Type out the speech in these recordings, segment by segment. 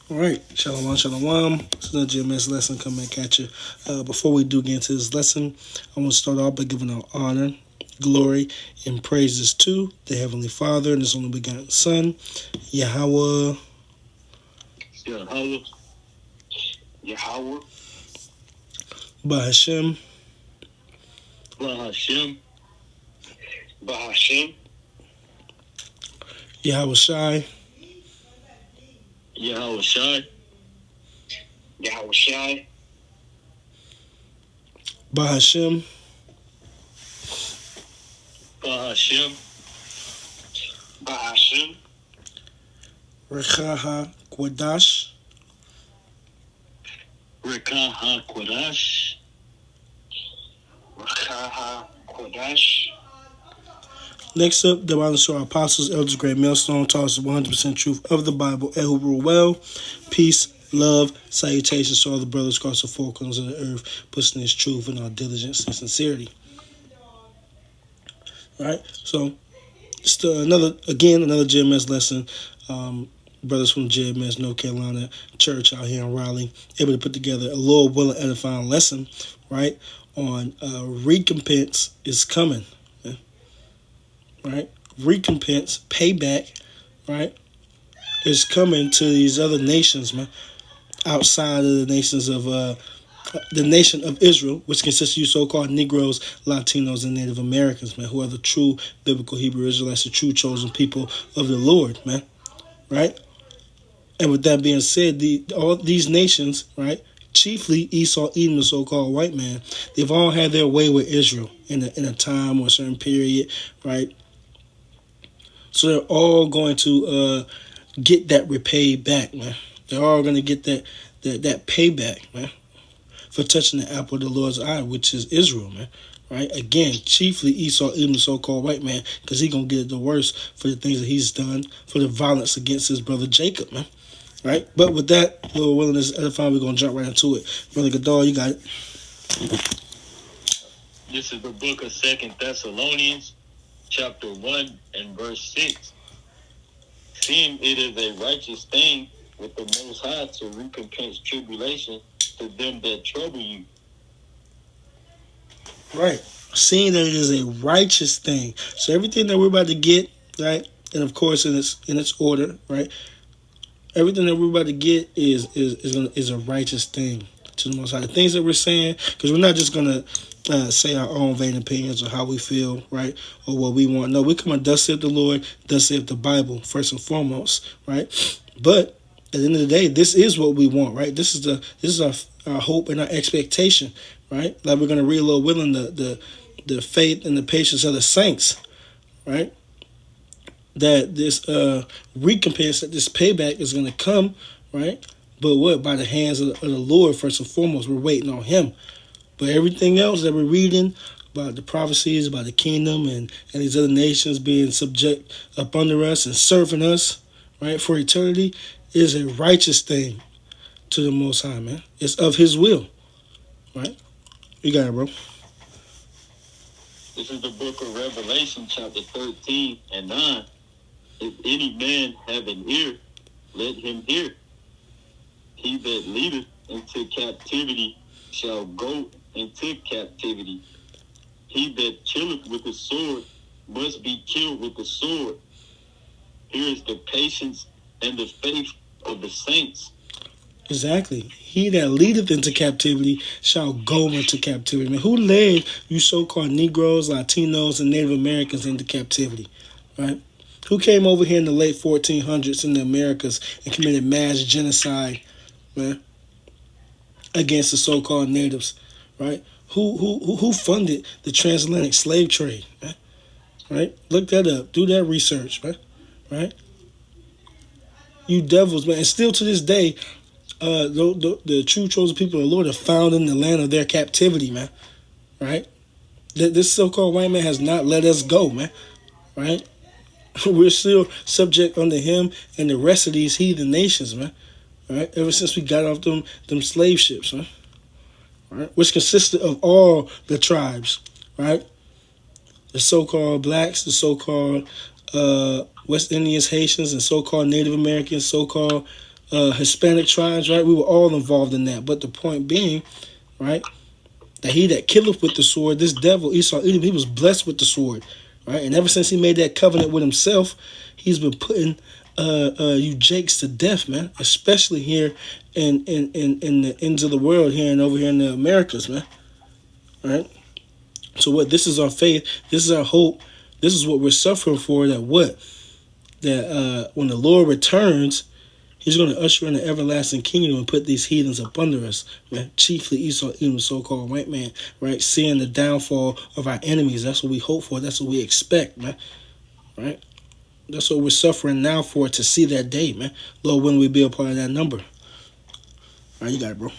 All right, shalom, shalom. It's another GMS lesson coming back at you. Before we do get into this lesson, I want to start off by giving our honor, glory, and praises to the Heavenly Father and His only begotten Son, Yahweh. Yahweh. Bahashem. Yahweh Shai. Bahashem. Rekaha Kwadash. Next up, the Bible show our apostles, elders, great millstone, taught us 100% truth of the Bible, and who rule well. Peace, love, salutations to all the brothers across the four corners of the earth, pushing this truth in our diligence and sincerity. All right, so just another GMS lesson. Brothers from GMS, North Carolina Church out here in Raleigh, able to put together a Lord willing edifying lesson, right, on recompense is coming. Right, recompense, payback, right, is coming to these other nations, man, outside of the nations of the nation of Israel, which consists of you so-called Negroes, Latinos, and Native Americans, man, who are the true biblical Hebrew Israelites, the true chosen people of the Lord, man, right? And with that being said, all these nations, right, chiefly Esau, Edom, the so-called white man, they've all had their way with Israel in a time or a certain period, right? So they're all going to get that repaid back, man. They're all going to get that payback, man, for touching the apple of the Lord's eye, which is Israel, man. Right? Again, chiefly Esau, even the so-called white man, because he's going to get it the worst for the things that he's done, for the violence against his brother Jacob, man. Right? But with that, Lord willing, this edifying, we're going to jump right into it. Brother Gadol, you got it. This is the book of 2 Thessalonians, chapter 1 and verse 6. Seeing it is a righteous thing with the Most High to recompense tribulation to them that trouble you. Right. Seeing that it is a righteous thing. So everything that we're about to get, right, and of course in its order, right, everything that we're about to get is a righteous thing to the Most High. The things that we're saying, because we're not just going to say our own vain opinions or how we feel, right, or what we want. No, we come on, thus saith the Lord, thus saith the Bible, first and foremost, right? But at the end of the day, this is what we want, right? This is our hope and our expectation, right? Like we're going to read a little willing the faith and the patience of the saints, right? That this recompense, that this payback is going to come, right? But what? By the hands of the Lord, first and foremost. We're waiting on Him. But everything else that we're reading about the prophecies, about the kingdom and these other nations being subject up under us and serving us, right, for eternity, is a righteous thing to the Most High, man. It's of His will, right? You got it, bro. This is the book of Revelation, chapter 13 and 9. If any man have an ear, let him hear. He that leadeth into captivity shall go into captivity. He that killeth with the sword must be killed with the sword. Here is the patience and the faith of the saints. Exactly. He that leadeth into captivity shall go into captivity. I mean, who led you so-called Negroes, Latinos, and Native Americans into captivity, right? Who came over here in the late 1400s in the Americas and committed mass genocide, man, against the so-called natives, right? Who funded the transatlantic slave trade, man? Right? Look that up. Do that research, man. Right? You devils, man. And still to this day, the true chosen people of the Lord are found in the land of their captivity, man. Right? This so-called white man has not let us go, man. Right? We're still subject under him and the rest of these heathen nations, man. Right? Ever since we got off them slave ships, man. Right? Which consisted of all the tribes, right? The so-called blacks, the so-called West Indians, Haitians, and so-called Native Americans, so-called Hispanic tribes, right? We were all involved in that. But the point being, right, that he that killeth with the sword, this devil, Esau, Edom, he was blessed with the sword, right? And ever since he made that covenant with himself, he's been putting you Jakes to death, man. Especially here in the ends of the world, here and over here in the Americas, man. Right? So what? This is our faith. This is our hope. This is what we're suffering for. That what? That when the Lord returns, He's going to usher in the everlasting kingdom and put these heathens up under us, man. Chiefly Esau, Edom, so-called white man, right? Seeing the downfall of our enemies. That's what we hope for. That's what we expect, man. Right? That's what we're suffering now for, to see that day, man. Lord, when we be a part of that number. All right, you got it, bro.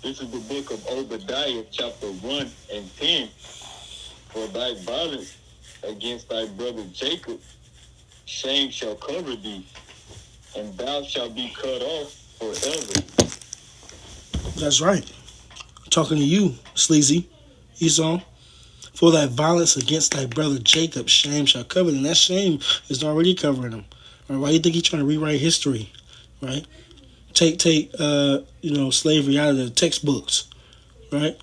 This is the book of Obadiah, chapter 1 and 10. For thy violence against thy brother Jacob, shame shall cover thee, and thou shalt be cut off forever. That's right. Talking to you, sleazy Esau. For thy violence against thy brother Jacob, shame shall cover thee. And that shame is already covering him. Right? Why do you think he's trying to rewrite history? Right? Take slavery out of the textbooks. Right?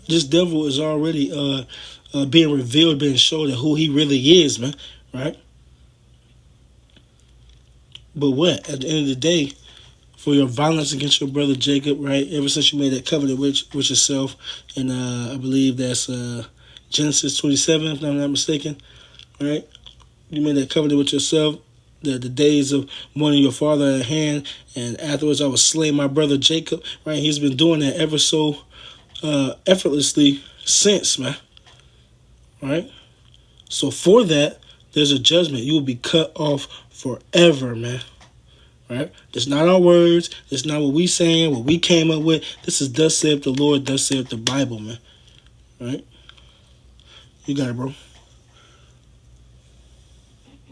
This devil is already being revealed, being shown who he really is, man. Right? But what? At the end of the day, for your violence against your brother Jacob, right? Ever since you made that covenant with yourself, and I believe that's Genesis 27, if I'm not mistaken, right? You made that covenant with yourself, that the days of mourning your father are at hand, and afterwards I will slay my brother Jacob, right? He's been doing that ever so effortlessly since, man, right? So for that, there's a judgment. You will be cut off forever, man. Right? It's not our words. It's not what we saying, what we came up with. This is thus saith the Lord, thus saith the Bible, man. Right? You got it, bro.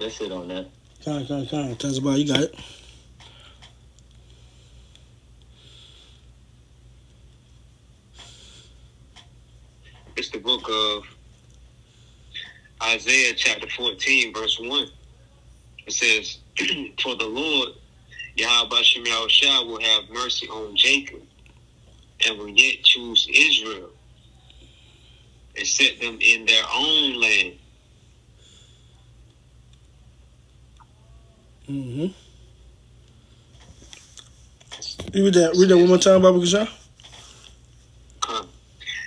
That's it on that. Come on. Tell us about it. You got it. It's the book of Isaiah chapter 14, verse 1. It says, for the Lord, Yahweh Shem Yahushua, will have mercy on Jacob and will yet choose Israel and set them in their own land. Mm-hmm. You read that one more time, Baba Kasha?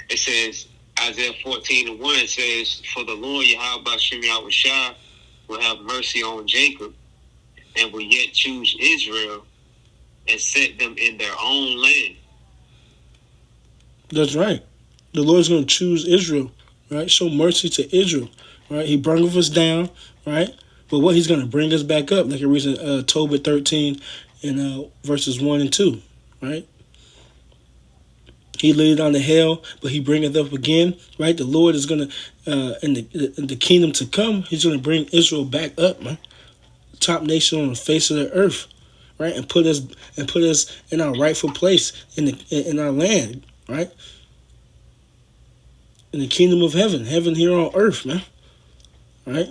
It says, Isaiah 14 and 1, it says, for the Lord Yahweh Shem Yahushua will have mercy on Jacob and will yet choose Israel and set them in their own land. That's right. The Lord's going to choose Israel, right? Show mercy to Israel, right? He brought us down, right? But what he's going to bring us back up, like it reads in Tobit 13 and verses 1 and 2, right? He laid on the hell, but he bringeth up again, right? The Lord is going to, in the kingdom to come, he's going to bring Israel back up, man. Top nation on the face of the earth, right? And put us in our rightful place in our land, right? In the kingdom of heaven here on earth, man, right?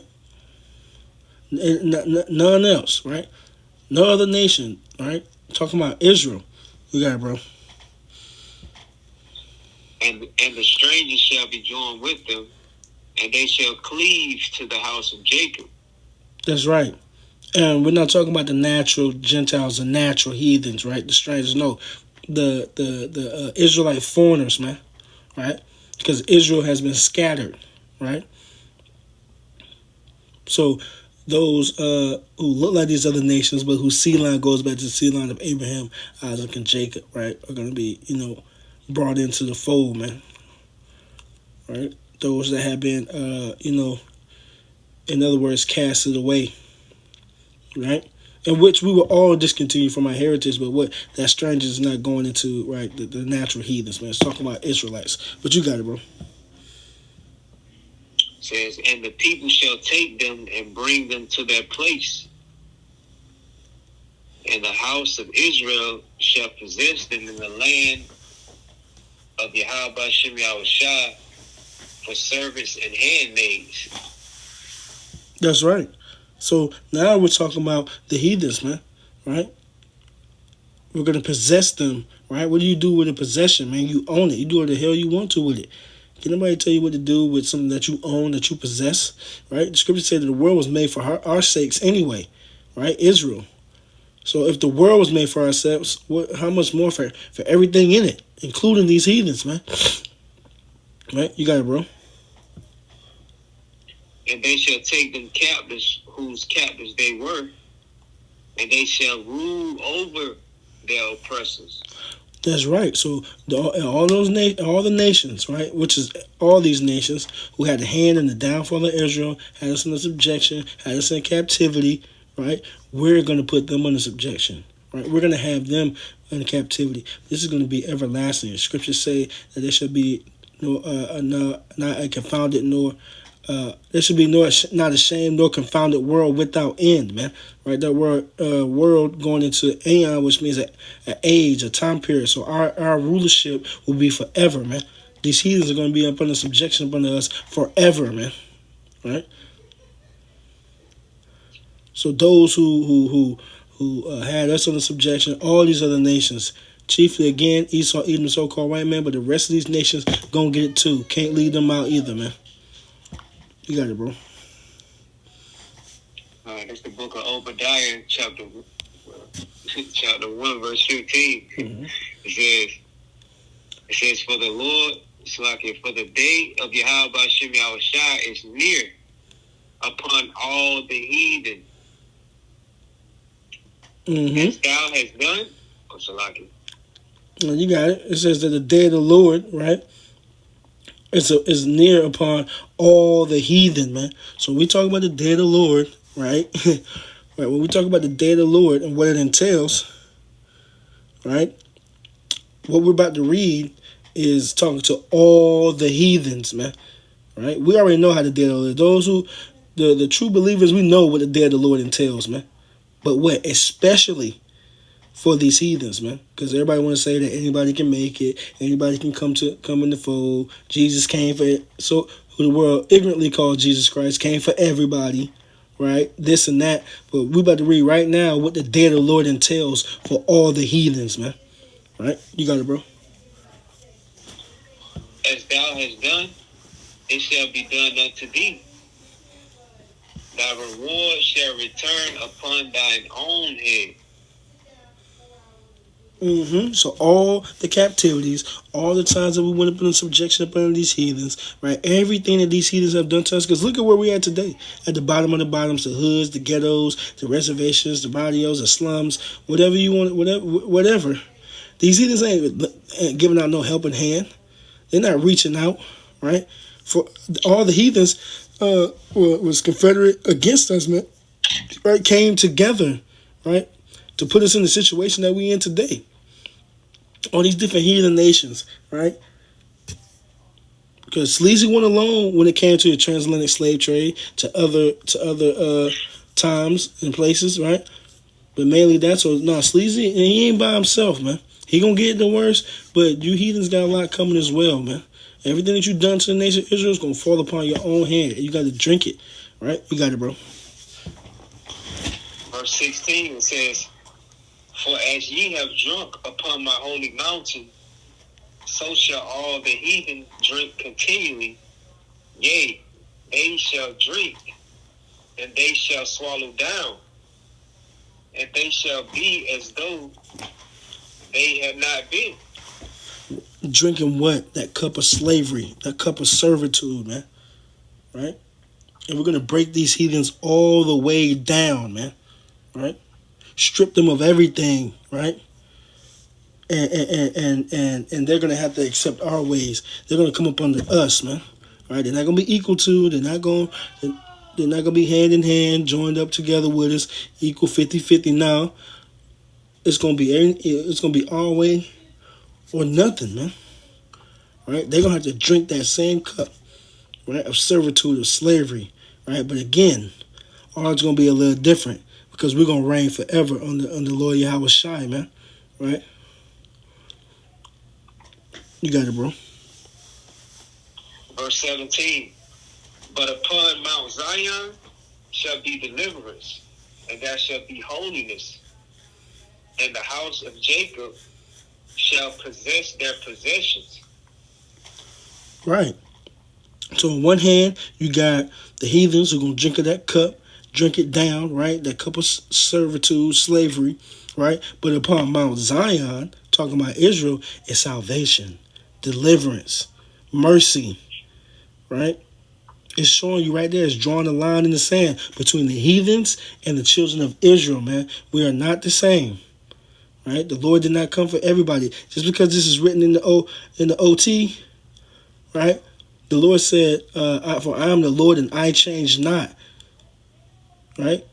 None else, right? No other nation, right? Talking about Israel. You got it, bro. And the strangers shall be joined with them, and they shall cleave to the house of Jacob. That's right. And we're not talking about the natural Gentiles, the natural heathens, right? The strangers. No, the Israelite foreigners, man, right? Because Israel has been scattered, right? So those who look like these other nations, but whose seed line goes back to the seed line of Abraham, Isaac, and Jacob, right, are going to be, brought into the fold, man. Right? Those that have been, in other words, casted away. Right? In which we were all discontinued from our heritage, but what that stranger is not going into, right, the natural heathens, man. It's talking about Israelites. But you got it, bro. It says, and the people shall take them and bring them to their place. And the house of Israel shall possess them in the land of Yahweh Shem Yahushua for servants and handmaids. That's right. So now we're talking about the heathens, man. Right? We're gonna possess them. Right? What do you do with a possession, man? You own it. You do what the hell you want to with it. Can nobody tell you what to do with something that you own, that you possess? Right? The scripture said that the world was made for our sakes anyway. Right? Israel. So if the world was made for ourselves, how much more for everything in it, including these heathens, man? Right? You got it, bro. And they shall take them captives, whose captives they were, and they shall rule over their oppressors. That's right. So all the nations, right, which is all these nations who had a hand in the downfall of Israel, had us in subjection, had us in captivity, right? We're going to put them under subjection, right? We're going to have them in captivity. This is going to be everlasting. Scriptures say that there shall be not a confounded nor there should be not a shame nor confounded world without end, man. Right, that world going into aeon, which means an age, a time period. So our rulership will be forever, man. These heathens are going to be up under subjection upon us forever, man. Right. So those who had us under subjection, all these other nations, chiefly again Esau, Edom, so-called white man, but the rest of these nations gonna get it too. Can't leave them out either, man. You got it, bro. That's the book of Obadiah, chapter 1, verse 15. Mm-hmm. It says, for the Lord, for the day of Yahweh Ba'ashem Yahushua is near upon all the heathen. Mm-hmm. As thou hast done, Salaki. You got it. It says that the day of the Lord, right, is near upon all the heathen, man. So we talk about the day of the Lord, right? Right. When we talk about the day of the Lord and what it entails, right? What we're about to read is talking to all the heathens, man. Right? We already know how the day of the Lord. Those who, the true believers, we know what the day of the Lord entails, man. But what, especially for these heathens, man, because everybody want to say that anybody can make it, anybody can come in the fold. Jesus came for it. So who the world ignorantly called Jesus Christ came for everybody, right? This and that. But we about to read right now what the day of the Lord entails for all the heathens, man. Right? You got it, bro. As thou hast done, it shall be done unto thee. Thy reward shall return upon thine own head. Mm-hmm. So all the captivities, all the times that we went up in subjection upon these heathens, right? Everything that these heathens have done to us, because look at where we are today. At the bottom of the bottoms, the hoods, the ghettos, the reservations, the barrios, the slums, whatever you want, whatever. These heathens ain't giving out no helping hand. They're not reaching out, right? For all the heathens was confederate against us, man. Right? Came together, right, to put us in the situation that we in today. All these different heathen nations, right? Because Sleazy went alone when it came to the transatlantic slave trade, to other times and places, right? But mainly that's Sleazy, and he ain't by himself, man. He gonna get the worst, but you heathens got a lot coming as well, man. Everything that you've done to the nation of Israel is gonna fall upon your own hand. You got to drink it, right? You got it, bro. Verse 16, it says, for as ye have drunk upon my holy mountain, so shall all the heathen drink continually. Yea, they shall drink, and they shall swallow down, and they shall be as though they had not been. Drinking what? That cup of slavery, that cup of servitude, man. Right? And we're going to break these heathens all the way down, man. Right? Strip them of everything, right? And they're going to have to accept our ways. They're going to come up under us, man. Right? They're not going to be equal to, they're not going to be hand in hand, joined up together with us, equal 50-50 now. It's going to be our way or nothing, man. Right? They're going to have to drink that same cup, right, of servitude, of slavery, right? But again, ours going to be a little different because we're going to reign forever under Lord Yahweh Shai, man. Right? You got it, bro. Verse 17. But upon Mount Zion shall be deliverance, and there shall be holiness, and the house of Jacob shall possess their possessions. Right. So on one hand, you got the heathens who are going to drink of that cup, drink it down, right? That cup of servitude, slavery, right? But upon Mount Zion, talking about Israel, is salvation, deliverance, mercy, right? It's showing you right there. It's drawing a line in the sand between the heathens and the children of Israel, man. We are not the same, right? The Lord did not come for everybody. Just because this is written in the OT, right? The Lord said, "For I am the Lord, and I change not." Right?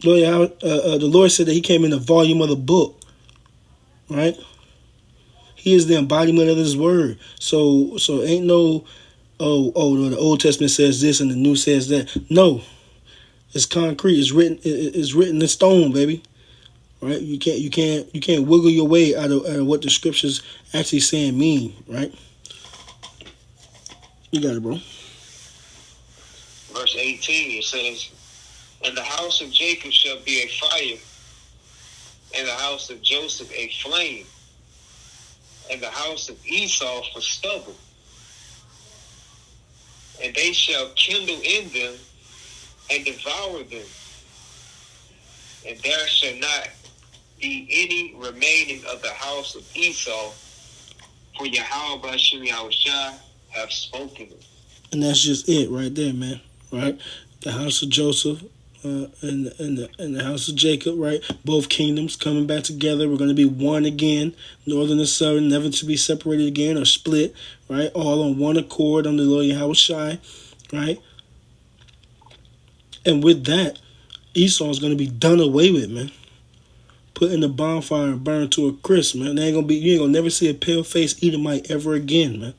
The Lord said that He came in the volume of the book. Right? He is the embodiment of His word. So ain't no the Old Testament says this and the New says that. No, it's concrete. It's written. It's written in stone, baby. Right? You can't wiggle your way out of what the scriptures actually saying mean. Right? You got it, bro. Verse 18, it says, "And the house of Jacob shall be a fire, and the house of Joseph a flame, and the house of Esau for stubble. And they shall kindle in them and devour them. And there shall not be any remaining of the house of Esau, for Yahweh Bashim Yahushua have spoken it." And that's just it right there, man. Right? The house of Joseph and the house of Jacob, right? Both kingdoms coming back together. We're going to be one again, northern and southern, never to be separated again or split, right? All on one accord under the Lord Yahushua, right? And with that, Esau is going to be done away with, man. Put in the bonfire and burned to a crisp, man. You ain't gonna never see a pale faced Edomite ever again, man.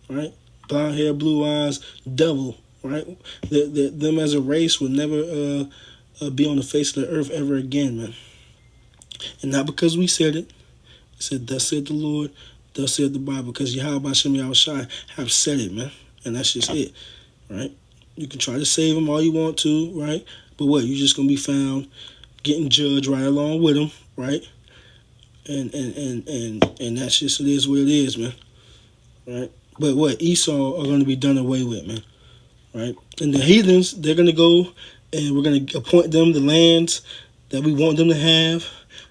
Right? Blonde hair, blue eyes, devil, right? Them as a race will never be on the face of the earth ever again, man. And not because we said it. It said, "Thus said the Lord, thus said the Bible," because Yahweh Hashem Yahushua have said it, man. And that's just it, right? You can try to save them all you want to, right? But what? You're just gonna be found getting judged right along with them, right? And that's just it is what it is, man. Right? But what? Esau are going to be done away with, man. Right? And the heathens, they're going to go and we're going to appoint them the lands that we want them to have,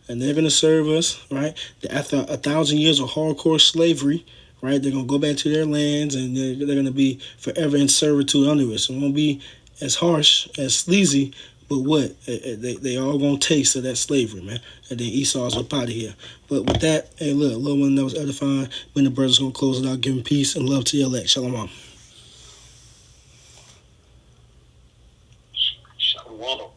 and they're going to serve us, right? After 1,000 years of hardcore slavery, right? They're going to go back to their lands, and they're going to be forever in servitude under us. It won't be as harsh, as sleazy, but what? They all going to taste of that slavery, man. And then Esau's up out of here. But with that, hey, look, little one that was edifying. When the brothers going to close it out, giving peace and love to your elect. Shalom. Shalom.